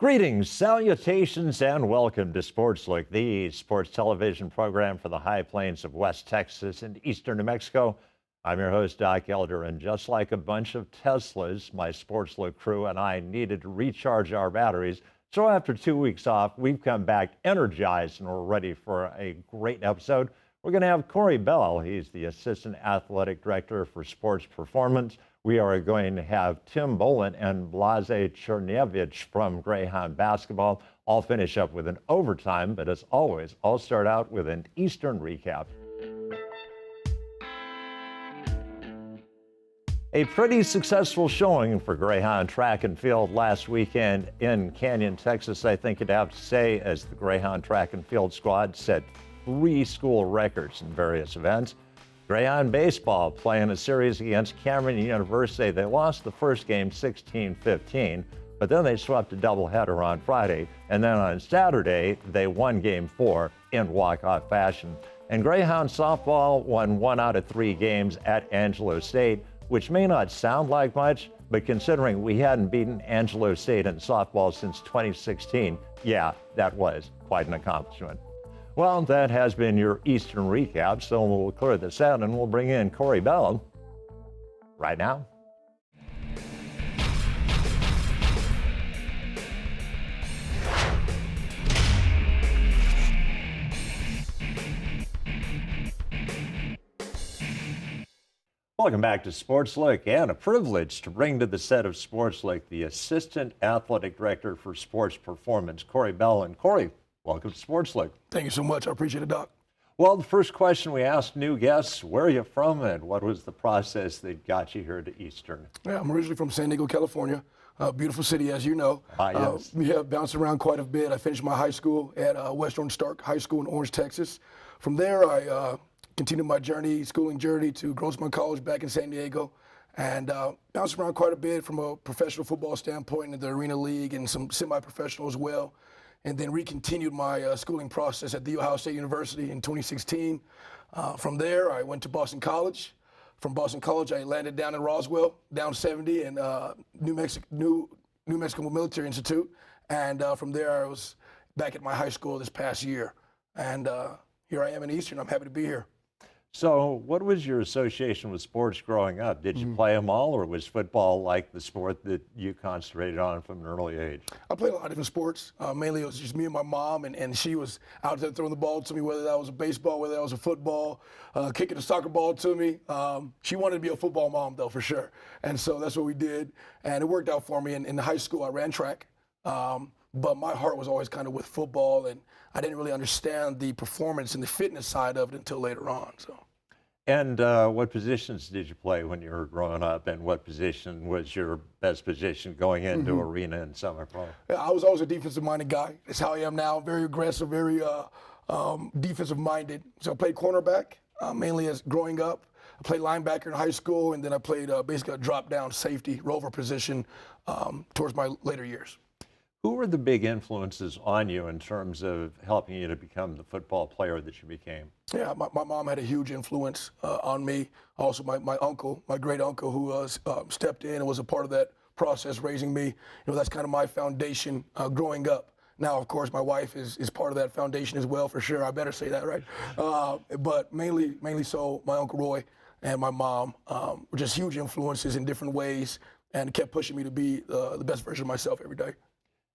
Greetings, salutations, and welcome to Sportslook, the sports television program for the high plains of West Texas and eastern New Mexico. I'm your host, Doc Elder, and just like a bunch of Teslas, my Sportslook crew and I needed to recharge our batteries. So after 2 weeks off, we've come back energized and we're ready for a great episode. We're going to have Corey Bell. He's the Assistant Athletic Director for Sports Performance. We are going to have Tim Bolin and Blaze Chernevich from Greyhound Basketball. I'll finish up with an overtime, but as always, I'll start out with an Eastern recap. A pretty successful showing for Greyhound track and field last weekend in Canyon, Texas, I think you'd have to say, as the Greyhound track and field squad set 3 school records in various events. Greyhound baseball playing a series against Cameron University. They lost the first game 16-15, but then they swept a doubleheader on Friday. And then on Saturday, they won game 4 in walk-off fashion. And Greyhound softball won 1 out of 3 games at Angelo State, which may not sound like much, but considering we hadn't beaten Angelo State in softball since 2016, yeah, that was quite an accomplishment. Well, that has been your Eastern recap, so we'll clear this out and we'll bring in Corey Bell right now. Welcome back to Sportslook, and a privilege to bring to the set of Sportslook the Assistant Athletic Director for Sports Performance, Corey Bell. And Corey, welcome to Sportslook. Thank you so much. I appreciate it, Doc. Well, the first question we ask new guests, where are you from and what was the process that got you here to Eastern? Yeah, I'm originally from San Diego, California. Beautiful city, as you know. Yes. We have bounced around quite a bit. I finished my high school at West Orange Stark High School in Orange, Texas. From there, I continued my schooling journey to Grossman College back in San Diego, and bounced around quite a bit from a professional football standpoint in the Arena League and some semi-professional as well. And then recontinued my schooling process at The Ohio State University in 2016. From there, I went to Boston College. From Boston College, I landed down in Roswell, down 70 in New Mexico Military Institute. And from there, I was back at my high school this past year. And here I am in Eastern. I'm happy to be here. So what was your association with sports growing up? Did you play them all, or was football like the sport that you concentrated on from an early age? I played a lot of different sports. Mainly it was just me and my mom, and she was out there throwing the ball to me, whether that was a baseball, whether that was a football, kicking a soccer ball to me. She wanted to be a football mom, though, for sure. And so that's what we did, and it worked out for me. In high school, I ran track, but my heart was always kind of with football, and I didn't really understand the performance and the fitness side of it until later on. So. And what positions did you play when you were growing up, and what position was your best position going into arena and semi-pro? Yeah, I was always a defensive-minded guy. That's how I am now. Very aggressive, very defensive-minded. So I played cornerback mainly as growing up. I played linebacker in high school, and then I played basically a drop-down safety, rover position towards my later years. Who were the big influences on you in terms of helping you to become the football player that you became? Yeah, my mom had a huge influence on me. Also, my uncle, my great uncle, who stepped in and was a part of that process, raising me. You know, that's kind of my foundation growing up. Now, of course, my wife is part of that foundation as well, for sure. I better say that, right? But mainly so, my Uncle Roy and my mom were just huge influences in different ways, and kept pushing me to be the best version of myself every day.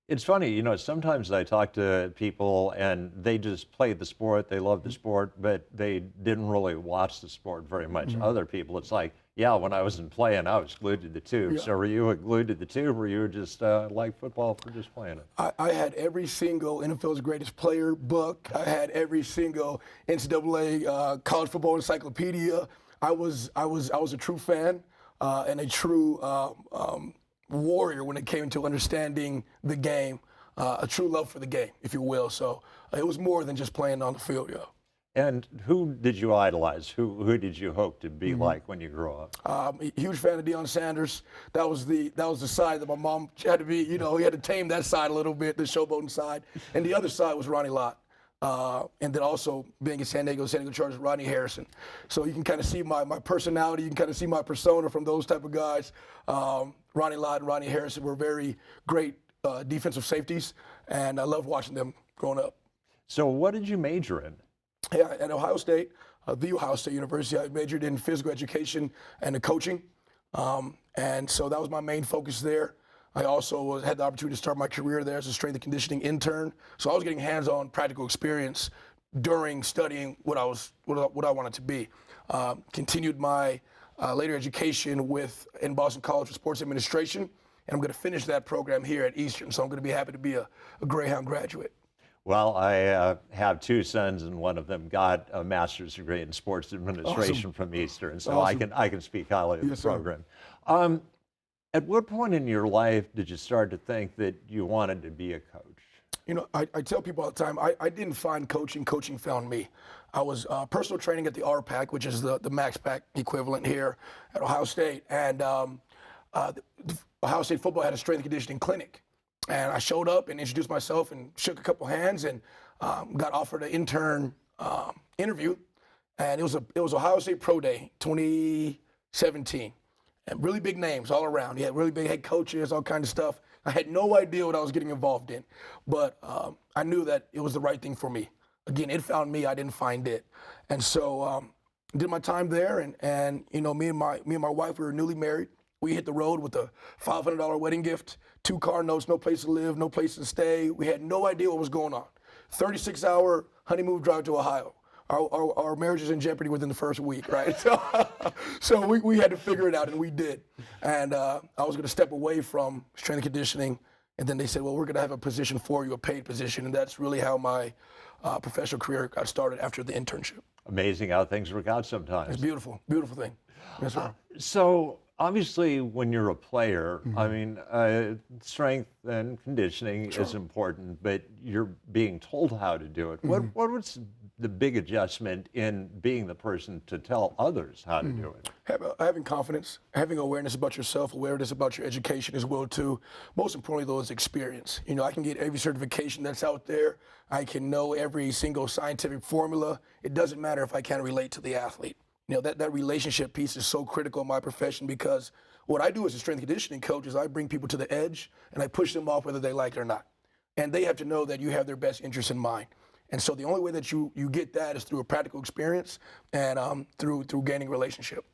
It's funny, you know, sometimes I talk to people and they just play the sport, they love the sport, but they didn't really watch the sport very much. Other people, it's like, yeah, when I wasn't playing, I was glued to the tube. Yeah. So were you glued to the tube, or you were just like football for just playing it? I had every single NFL's Greatest Player book. I had every single NCAA college football encyclopedia. I was a true fan and a true warrior when it came to understanding the game, a true love for the game, if you will. So it was more than just playing on the field, yeah. And who did you idolize? Who did you hope to be like when you grew up? Huge fan of Deion Sanders. That was the side that my mom had to be, you know, he had to tame that side a little bit, the showboating side. And the other side was Ronnie Lott. And then also being in San Diego Chargers, Rodney Harrison. So you can kind of see my personality, you can kind of see my persona from those type of guys. Ronnie Lott and Rodney Harrison were very great defensive safeties, and I loved watching them growing up. So what did you major in? Yeah, at Ohio State, the Ohio State University, I majored in physical education and coaching. And so that was my main focus there. I also had the opportunity to start my career there as a strength and conditioning intern. So I was getting hands-on practical experience during studying what I wanted to be. Continued my later education in Boston College for Sports Administration, and I'm going to finish that program here at Eastern. So I'm going to be happy to be a Greyhound graduate. Well, I have two sons, and one of them got a master's degree in sports administration from Eastern, so Awesome. I can speak highly of the Yes, sir. program. At what point in your life did you start to think that you wanted to be a coach? You know, I tell people all the time, I didn't find coaching, coaching found me. I was personal training at the RPAC, which is the Max Pack equivalent here at Ohio State, and the Ohio State football had a strength and conditioning clinic. And I showed up and introduced myself and shook a couple hands and got offered an intern interview. And it was Ohio State Pro Day 2017. And really big names all around. You had really big head coaches, all kinds of stuff. I had no idea what I was getting involved in, but I knew that it was the right thing for me. Again, it found me, I didn't find it. And so did my time there, and you know, me and my wife, we were newly married. We hit the road with a $500 wedding gift, 2 car notes, no place to live, no place to stay. We had no idea what was going on. 36-hour honeymoon drive to Ohio. Our marriage is in jeopardy within the first week, right? So we had to figure it out, and we did. And I was going to step away from strength and conditioning, and then they said, well, we're going to have a position for you, a paid position, and that's really how my professional career got started after the internship. Amazing how things work out sometimes. It's beautiful, beautiful thing. Yes, sir. So obviously, when you're a player, I mean, strength and conditioning is important, but you're being told how to do it. What was the big adjustment in being the person to tell others how to do it? Having confidence, having awareness about yourself, awareness about your education as well too. Most importantly, though, is experience. You know, I can get every certification that's out there. I can know every single scientific formula. It doesn't matter if I can't relate to the athlete. You know, that relationship piece is so critical in my profession, because what I do as a strength and conditioning coach is I bring people to the edge and I push them off whether they like it or not. And they have to know that you have their best interests in mind. And so the only way that you get that is through a practical experience and through gaining relationship.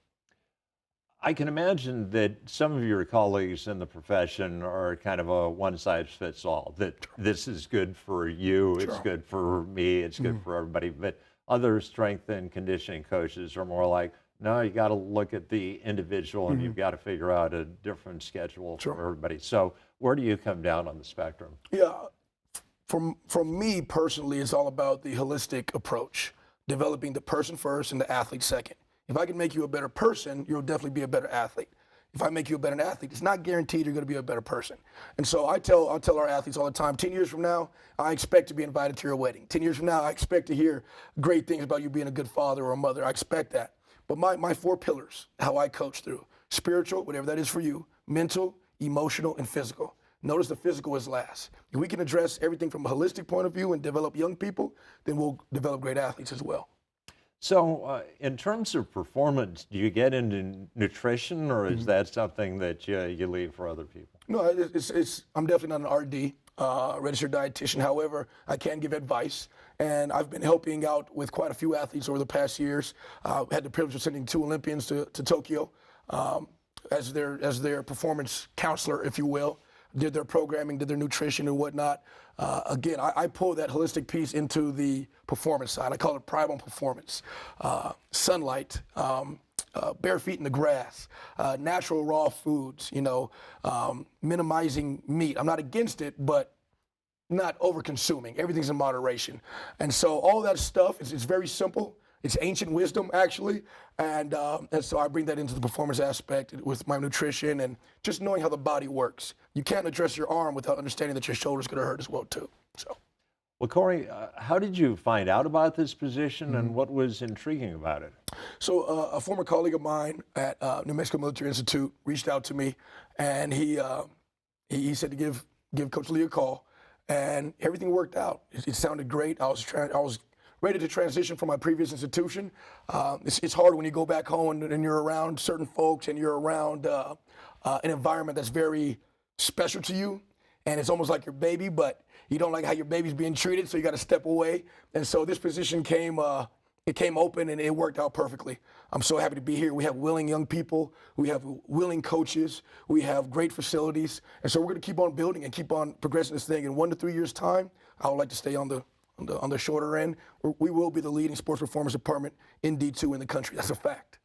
I can imagine that some of your colleagues in the profession are kind of a one-size-fits-all, that this is good for you, it's good for me, it's good for everybody. But other strength and conditioning coaches are more like, no, you got to look at the individual and you've got to figure out a different schedule for everybody. So where do you come down on the spectrum? Yeah, from me personally, it's all about the holistic approach, developing the person first and the athlete second. If I can make you a better person, you'll definitely be a better athlete. If I make you a better athlete, it's not guaranteed you're going to be a better person. And so I'll tell our athletes all the time, 10 years from now, I expect to be invited to your wedding. 10 years from now, I expect to hear great things about you being a good father or a mother. I expect that. But my 4 pillars, how I coach through: spiritual, whatever that is for you; mental, emotional, and physical. Notice the physical is last. If we can address everything from a holistic point of view and develop young people, then we'll develop great athletes as well. So in terms of performance, do you get into nutrition, or is that something that you leave for other people? No, I'm definitely not an RD, registered dietitian. However, I can give advice, and I've been helping out with quite a few athletes over the past years. Had the privilege of sending 2 Olympians to Tokyo as their performance counselor, if you will. Did their programming, did their nutrition and whatnot. Again, I pull that holistic piece into the performance side. I call it Pride on Performance. Sunlight, bare feet in the grass, natural raw foods, you know, minimizing meat. I'm not against it, but not over consuming. Everything's in moderation. And so all that stuff is very simple. It's ancient wisdom, actually, and so I bring that into the performance aspect with my nutrition and just knowing how the body works. You can't address your arm without understanding that your shoulder's going to hurt as well, too. So, well, Corey, how did you find out about this position, and what was intriguing about it? So a former colleague of mine at New Mexico Military Institute reached out to me, and he said to give Coach Lee a call, and everything worked out. It sounded great. I was ready to transition from my previous institution. It's hard when you go back home and you're around certain folks and you're around an environment that's very special to you, and it's almost like your baby, but you don't like how your baby's being treated, so you got to step away. And so this position came open, and it worked out perfectly. I'm so happy to be here. We have willing young people. We have willing coaches. We have great facilities. And so we're going to keep on building and keep on progressing this thing. In 1 to 3 years' time, I would like to stay on the shorter end. We will be the leading sports performance department in D2 in the country. That's a fact.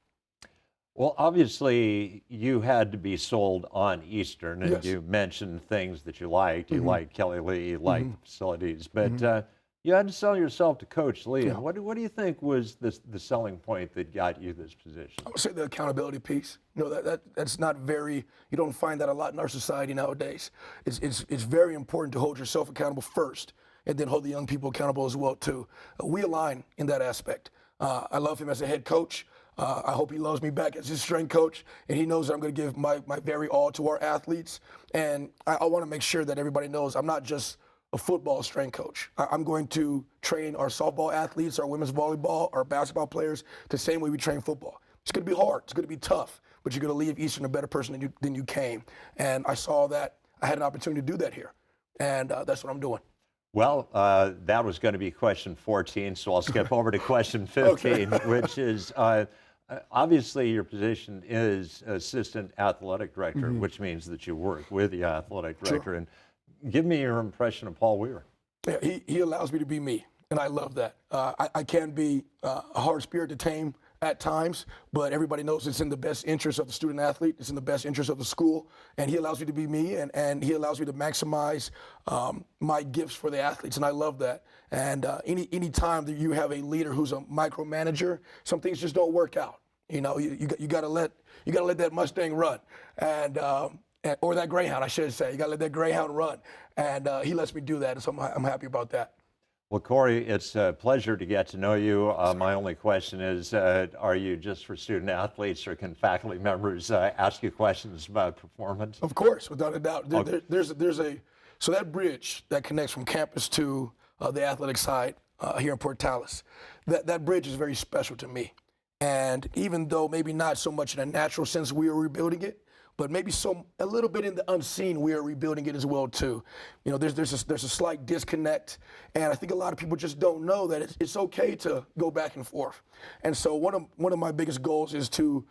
Well, obviously, you had to be sold on Eastern, and Yes. you mentioned things that you liked. You liked Kelly Lee, you liked the facilities, but you had to sell yourself to Coach Lee. Yeah. And what do you think was the selling point that got you this position? I would say the accountability piece. That's not very. You don't find that a lot in our society nowadays. It's very important to hold yourself accountable first, and then hold the young people accountable as well too. We align in that aspect. I love him as a head coach. I hope he loves me back as his strength coach, and he knows that I'm going to give my very all to our athletes. And I want to make sure that everybody knows I'm not just a football strength coach. I'm going to train our softball athletes, our women's volleyball, our basketball players the same way we train football. It's going to be hard. It's going to be tough, but you're going to leave Eastern a better person than you came. And I saw that I had an opportunity to do that here, and that's what I'm doing. Well, that was going to be question 14, so I'll skip over to question 15, which is obviously your position is assistant athletic director, which means that you work with the athletic director. And give me your impression of Paul Weir. Yeah, he allows me to be me, and I love that. I can be a hard spirit to tame at times, but everybody knows it's in the best interest of the student athlete. It's in the best interest of the school, and he allows me to be me, and he allows me to maximize my gifts for the athletes, and I love that. And any time that you have a leader who's a micromanager, some things just don't work out. You gotta let that Mustang run, or that Greyhound, I should say. You gotta let that Greyhound run, and he lets me do that, and so I'm happy about that. Well, Corey, it's a pleasure to get to know you. My only question is, are you just for student athletes, or can faculty members ask you questions about performance? Of course, without a doubt. Okay. So that bridge that connects from campus to the athletic side here in Port Tallis, that bridge is very special to me. And even though maybe not so much in a natural sense we are rebuilding it, but maybe a little bit in the unseen we are rebuilding it as well too. There's a slight disconnect, and I think a lot of people just don't know that it's okay to go back and forth. And so one of my biggest goals is to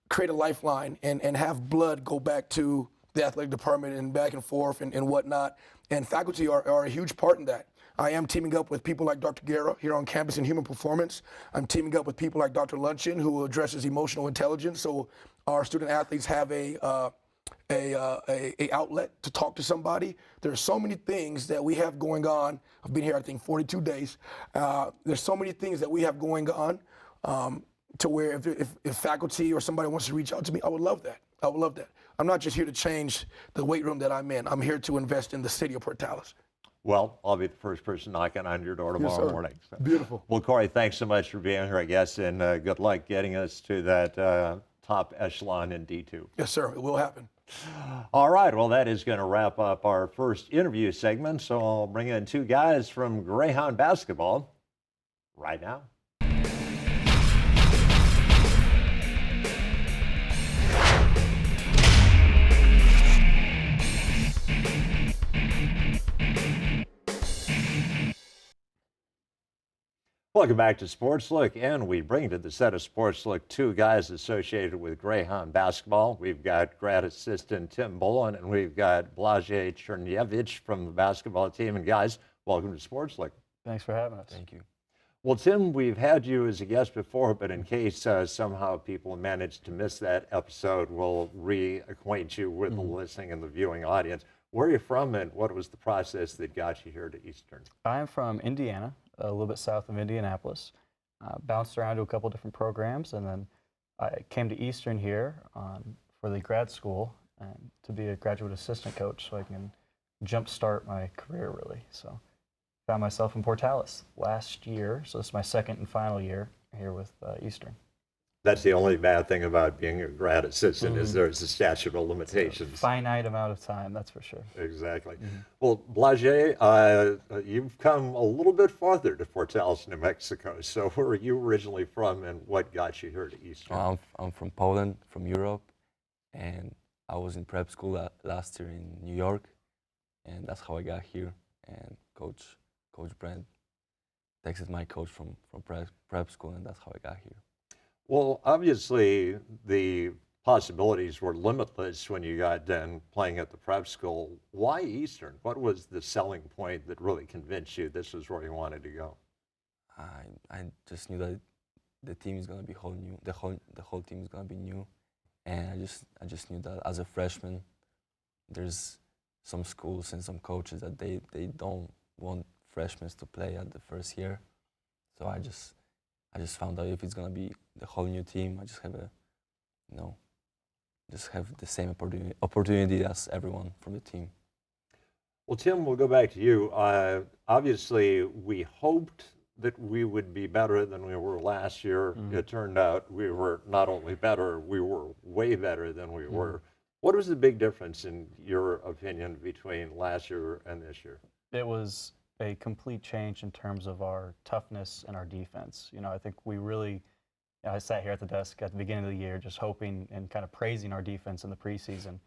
create a lifeline and have blood go back to the athletic department and back and forth and whatnot. And faculty are a huge part in that. I am teaming up with people like Dr. Guerra here on campus in human performance. I'm teaming up with people like Dr. Luncheon, who addresses emotional intelligence. So our student athletes have a outlet to talk to somebody. There's so many things that we have going on. I've been here, I think, 42 days. There's so many things that we have going on to where if faculty or somebody wants to reach out to me, I would love that. I would love that. I'm not just here to change the weight room that I'm in. I'm here to invest in the city of Port Tallis. Well, I'll be the first person knocking on your door tomorrow morning. So. Beautiful. Well, Corey, thanks so much for being here, I guess, and good luck getting us to that top echelon in D2. Yes, sir. It will happen. All right. Well, that is going to wrap up our first interview segment. So I'll bring in two guys from Greyhound basketball right now. Welcome back to Sportslook, and we bring to the set of Sportslook two guys associated with Greyhound basketball. We've got grad assistant Tim Bolin, and we've got Blajay Chernyevich from the basketball team. And guys, welcome to Sportslook. Thanks for having us. Thank you. Well, Tim, we've had you as a guest before, but in case somehow people managed to miss that episode, we'll reacquaint you with the listening and the viewing audience. Where are you from, and what was the process that got you here to Eastern? I'm from Indiana, a little bit south of Indianapolis. Bounced around to a couple different programs, and then I came to Eastern here for the grad school and to be a graduate assistant coach so I can jumpstart my career, really. So found myself in Port Tallis last year, so this is my second and final year here with Eastern. That's the only bad thing about being a grad assistant is there's a statute of limitations. Finite amount of time, that's for sure. Exactly. Well, Blajay, you've come a little bit farther to Port Tallis, New Mexico. So where are you originally from, and what got you here to Eastern? I'm from Poland, from Europe, and I was in prep school last year in New York, and that's how I got here. And Coach Brent texted my coach from prep school, and that's how I got here. Well, obviously, the possibilities were limitless when you got done playing at the prep school. Why Eastern? What was the selling point that really convinced you this was where you wanted to go? I just knew that the team is gonna be whole new. The whole team is gonna be new, and I just knew that as a freshman, there's some schools and some coaches that they don't want freshmen to play at the first year. So I just found out if it's gonna be the whole new team, I just have a, you know, just have the same opportunity as everyone from the team. Well, Tim, we'll go back to you. Obviously, we hoped that we would be better than we were last year. It turned out we were not only better, we were way better than we were. What was the big difference, in your opinion, between last year and this year? It was a complete change in terms of our toughness and our defense. You know, I think we really, I sat here at the desk at the beginning of the year just hoping and kind of praising our defense in the preseason.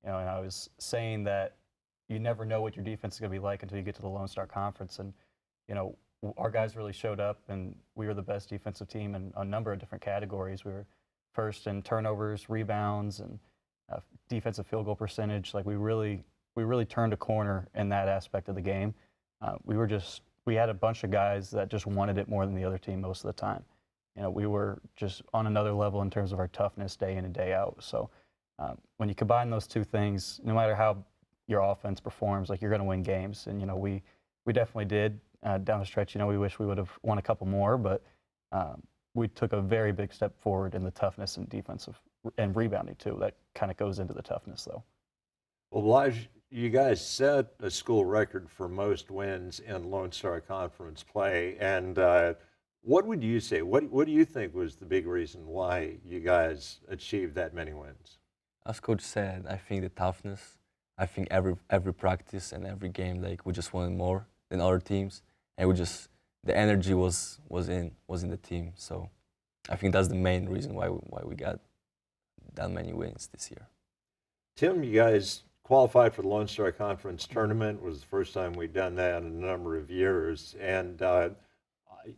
You know, and I was saying that you never know what your defense is going to be like until you get to the Lone Star Conference. And, you know, our guys really showed up, and we were the best defensive team in a number of different categories. We were first in turnovers, rebounds, and defensive field goal percentage. Like we really turned a corner in that aspect of the game. We had a bunch of guys that just wanted it more than the other team most of the time. You know, we were just on another level in terms of our toughness day in and day out. So when you combine those two things, no matter how your offense performs, like you're going to win games. And, you know, we definitely did down the stretch. You know, we wish we would have won a couple more, but we took a very big step forward in the toughness and defensive and rebounding too. That kind of goes into the toughness though. Well, Elijah, you guys set a school record for most wins in Lone Star Conference play. And what would you say? What do you think was the big reason why you guys achieved that many wins? As coach said, I think the toughness. I think every practice and every game, like we just wanted more than other teams, and the energy was in the team. So I think that's the main reason why we got that many wins this year. Tim, you guys qualified for the Lone Star Conference tournament. It was the first time we'd done that in a number of years, and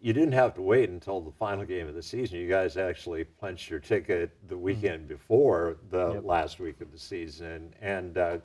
you didn't have to wait until the final game of the season. You guys actually punched your ticket the weekend before the last week of the season. And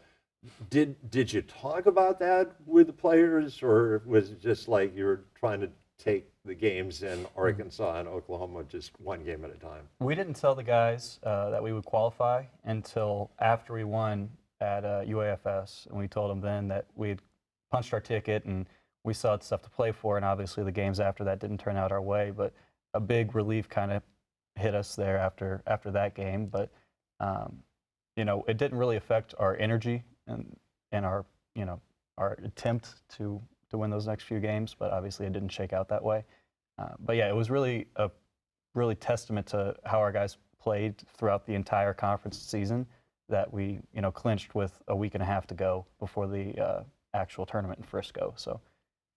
did you talk about that with the players, or was it just like you were trying to take the games in Arkansas and Oklahoma just one game at a time? We didn't tell the guys that we would qualify until after we won at UAFS, and we told them then that we had punched our ticket and we still had stuff to play for, and obviously the games after that didn't turn out our way, but a big relief kind of hit us there after that game. But you know, it didn't really affect our energy and our, you know, our attempt to win those next few games, but obviously it didn't shake out that way. But yeah, it was really a testament to how our guys played throughout the entire conference season that we, you know, clinched with a week and a half to go before the actual tournament in Frisco. So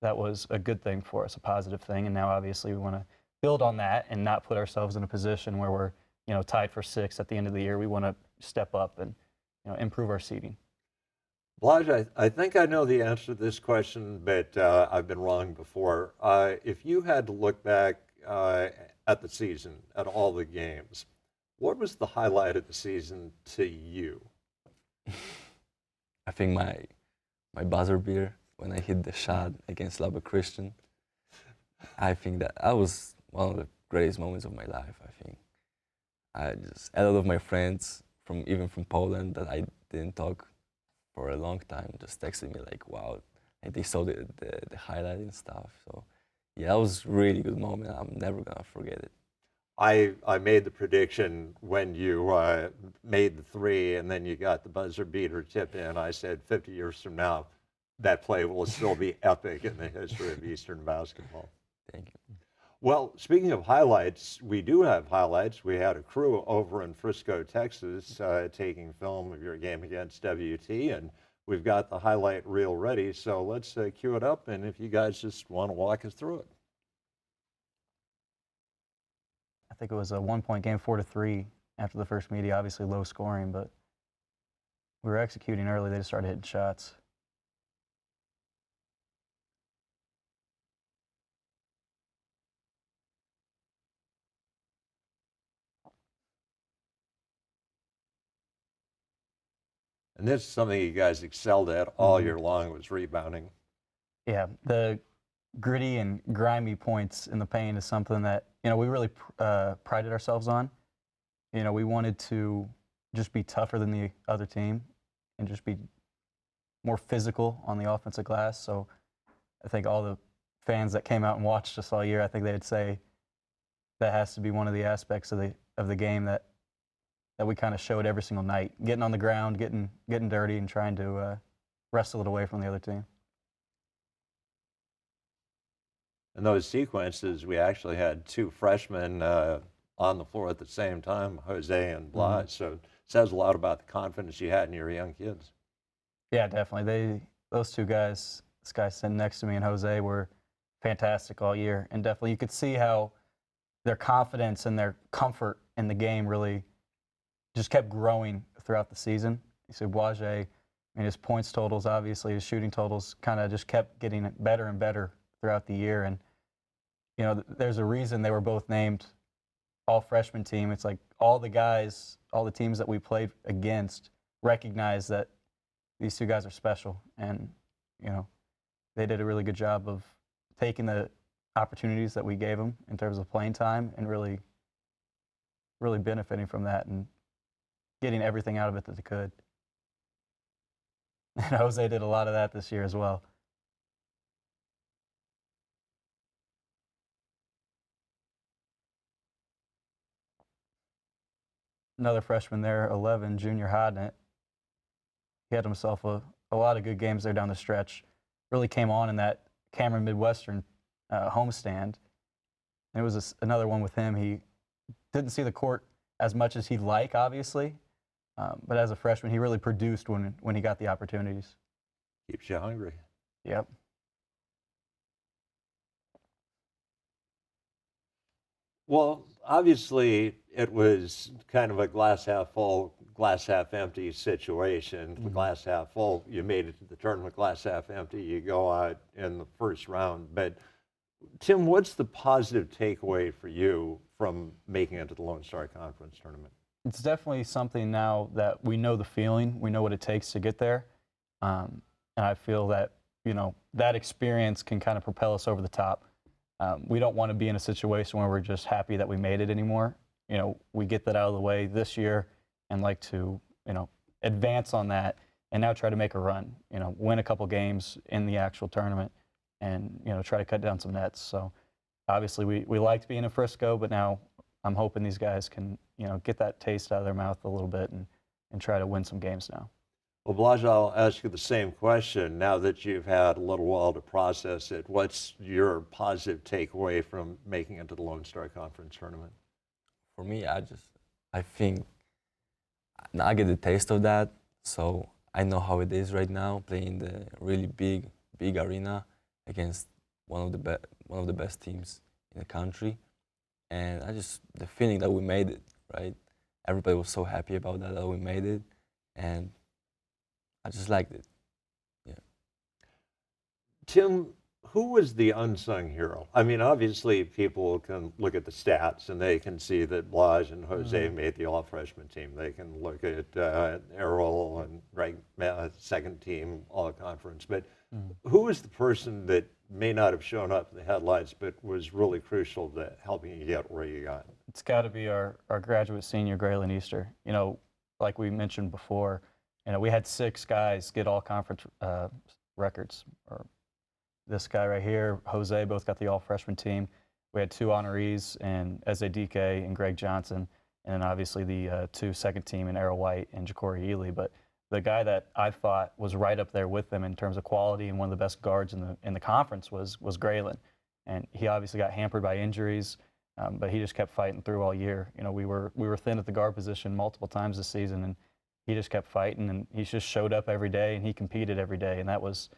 that was a good thing for us, a positive thing. And now obviously we want to build on that and not put ourselves in a position where we're, you know, tied for sixth at the end of the year. We want to step up and, you know, improve our seeding. Blige, I think I know the answer to this question, but I've been wrong before. If you had to look back at the season, at all the games, what was the highlight of the season to you? I think my buzzer beater when I hit the shot against Lubbock Christian. I think that was one of the greatest moments of my life. I think a lot of my friends even from Poland that I didn't talk for a long time just texted me like, wow, and they saw the highlight and stuff. So yeah, that was a really good moment. I'm never gonna forget it. I made the prediction when you made the three and then you got the buzzer beater tip in. I said 50 years from now, that play will still be epic in the history of Eastern basketball. Thank you. Well, speaking of highlights, we do have highlights. We had a crew over in Frisco, Texas, taking film of your game against WT, and we've got the highlight reel ready. So let's cue it up, and if you guys just want to walk us through it. I think it was a 1-point game, 4-3 after the first media. Obviously low scoring, but we were executing early. They just started hitting shots. And this is something you guys excelled at all year long, was rebounding. Yeah, the gritty and grimy points in the paint is something that, you know, we really prided ourselves on. You know, we wanted to just be tougher than the other team and just be more physical on the offensive glass. So I think all the fans that came out and watched us all year, I think they'd say that has to be one of the aspects of the game that we kind of showed every single night. Getting on the ground, getting dirty, and trying to wrestle it away from the other team. In those sequences, we actually had two freshmen on the floor at the same time, Jose and Blas. So it says a lot about the confidence you had in your young kids. Yeah, definitely. Those two guys, this guy sitting next to me and Jose, were fantastic all year. And definitely you could see how their confidence and their comfort in the game really just kept growing throughout the season. You see Blas, I mean, his points totals, obviously, his shooting totals kind of just kept getting better and better throughout the year. And, you know, there's a reason they were both named all freshman team. It's like all the guys, all the teams that we played against recognize that these two guys are special. And, you know, they did a really good job of taking the opportunities that we gave them in terms of playing time and really benefiting from that and getting everything out of it that they could. And Jose did a lot of that this year as well. Another freshman there, 11, Junior Hodnett. He had himself a lot of good games there down the stretch. Really came on in that Cameron Midwestern homestand. And it was another one with him. He didn't see the court as much as he'd like, obviously. But as a freshman, he really produced when he got the opportunities. Keeps you hungry. Yep. Well, obviously, it was kind of a glass half full, glass half empty situation. The glass half full, you made it to the tournament. Glass half empty, you go out in the first round. But Tim, what's the positive takeaway for you from making it to the Lone Star Conference tournament? It's definitely something now that we know the feeling, we know what it takes to get there. And I feel that, you know, that experience can kind of propel us over the top. We don't want to be in a situation where we're just happy that we made it anymore. You know, we get that out of the way this year and like to, you know, advance on that and now try to make a run, you know, win a couple games in the actual tournament and, you know, try to cut down some nets. So obviously we liked being in Frisco, but now I'm hoping these guys can, you know, get that taste out of their mouth a little bit and try to win some games now. Well, Blas, I'll ask you the same question. Now that you've had a little while to process it, what's your positive takeaway from making it to the Lone Star Conference tournament? For me, I think I get the taste of that, so I know how it is right now playing the really big arena against one of the best teams in the country, and the feeling that we made it, right? Everybody was so happy about that we made it, and I just liked it. Yeah. Tim, who was the unsung hero? I mean, obviously, people can look at the stats and they can see that Blas and Jose made the all-freshman team. They can look at Errol and second team all-conference. But who was the person that may not have shown up in the headlights but was really crucial to helping you get where you got? It's got to be our graduate senior, Graylin Easter. You know, like we mentioned before, you know, we had 6 guys get all-conference records. Or this guy right here, Jose, both got the all-freshman team. We had 2 honorees, and Ezedike and Greg Johnson, and then obviously the 2 second team in Errol White and Ja'Cory Ely. But the guy that I thought was right up there with them in terms of quality and one of the best guards in the conference was Graylin. And he obviously got hampered by injuries, but he just kept fighting through all year. You know, we were thin at the guard position multiple times this season, and he just kept fighting, and he just showed up every day, and he competed every day, and that was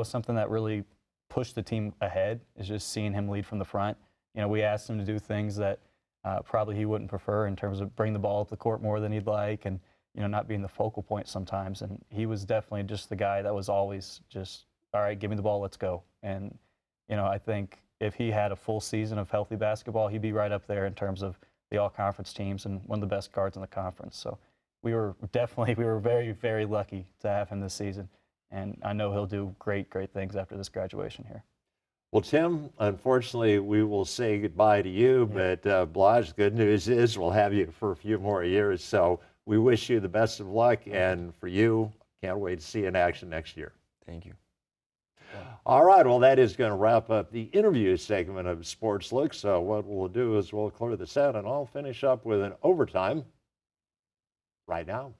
something that really pushed the team ahead, is just seeing him lead from the front. You know, we asked him to do things that probably he wouldn't prefer in terms of bring the ball up the court more than he'd like, and, you know, not being the focal point sometimes. And he was definitely just the guy that was always just, all right, give me the ball, let's go. And, you know, I think if he had a full season of healthy basketball, he'd be right up there in terms of the all-conference teams and one of the best guards in the conference. So we were very, very lucky to have him this season. And I know he'll do great things after this graduation here. Well, Tim, unfortunately, we will say goodbye to you, but Blaj, good news is we'll have you for a few more years. So we wish you the best of luck, and for you, can't wait to see you in action next year. Thank you. All right, well, that is going to wrap up the interview segment of Sports Look. So what we'll do is we'll clear this out, and I'll finish up with an overtime right now.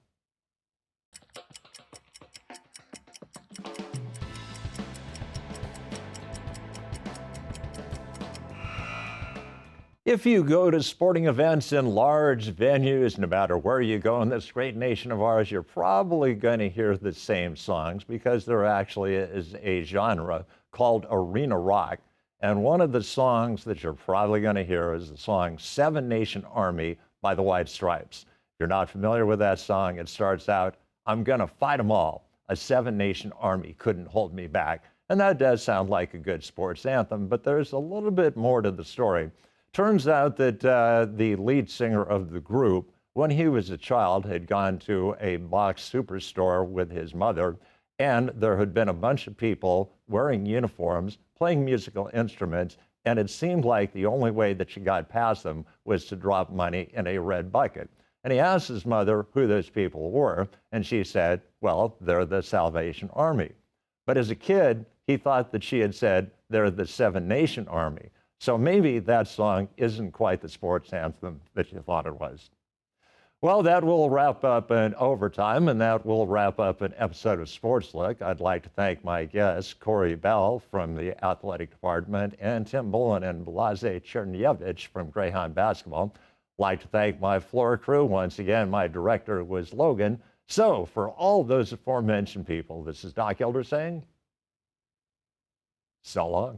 If you go to sporting events in large venues, no matter where you go in this great nation of ours, you're probably going to hear the same songs because there actually is a genre called arena rock. And one of the songs that you're probably going to hear is the song Seven Nation Army by the White Stripes. If you're not familiar with that song, it starts out, I'm going to fight them all. A seven nation army couldn't hold me back. And that does sound like a good sports anthem, but there's a little bit more to the story. Turns out that the lead singer of the group, when he was a child, had gone to a box superstore with his mother, and there had been a bunch of people wearing uniforms, playing musical instruments, and it seemed like the only way that she got past them was to drop money in a red bucket. And he asked his mother who those people were, and she said, well, they're the Salvation Army. But as a kid, he thought that she had said, they're the Seven Nation Army. So maybe that song isn't quite the sports anthem that you thought it was. Well, that will wrap up an overtime, and that will wrap up an episode of Sports Look. I'd like to thank my guests, Corey Bell from the athletic department, and Tim Bullen and Blaze Chernyevich from Greyhound Basketball. I'd like to thank my floor crew. Once again, my director was Logan. So for all those aforementioned people, this is Doc Elder saying, so long.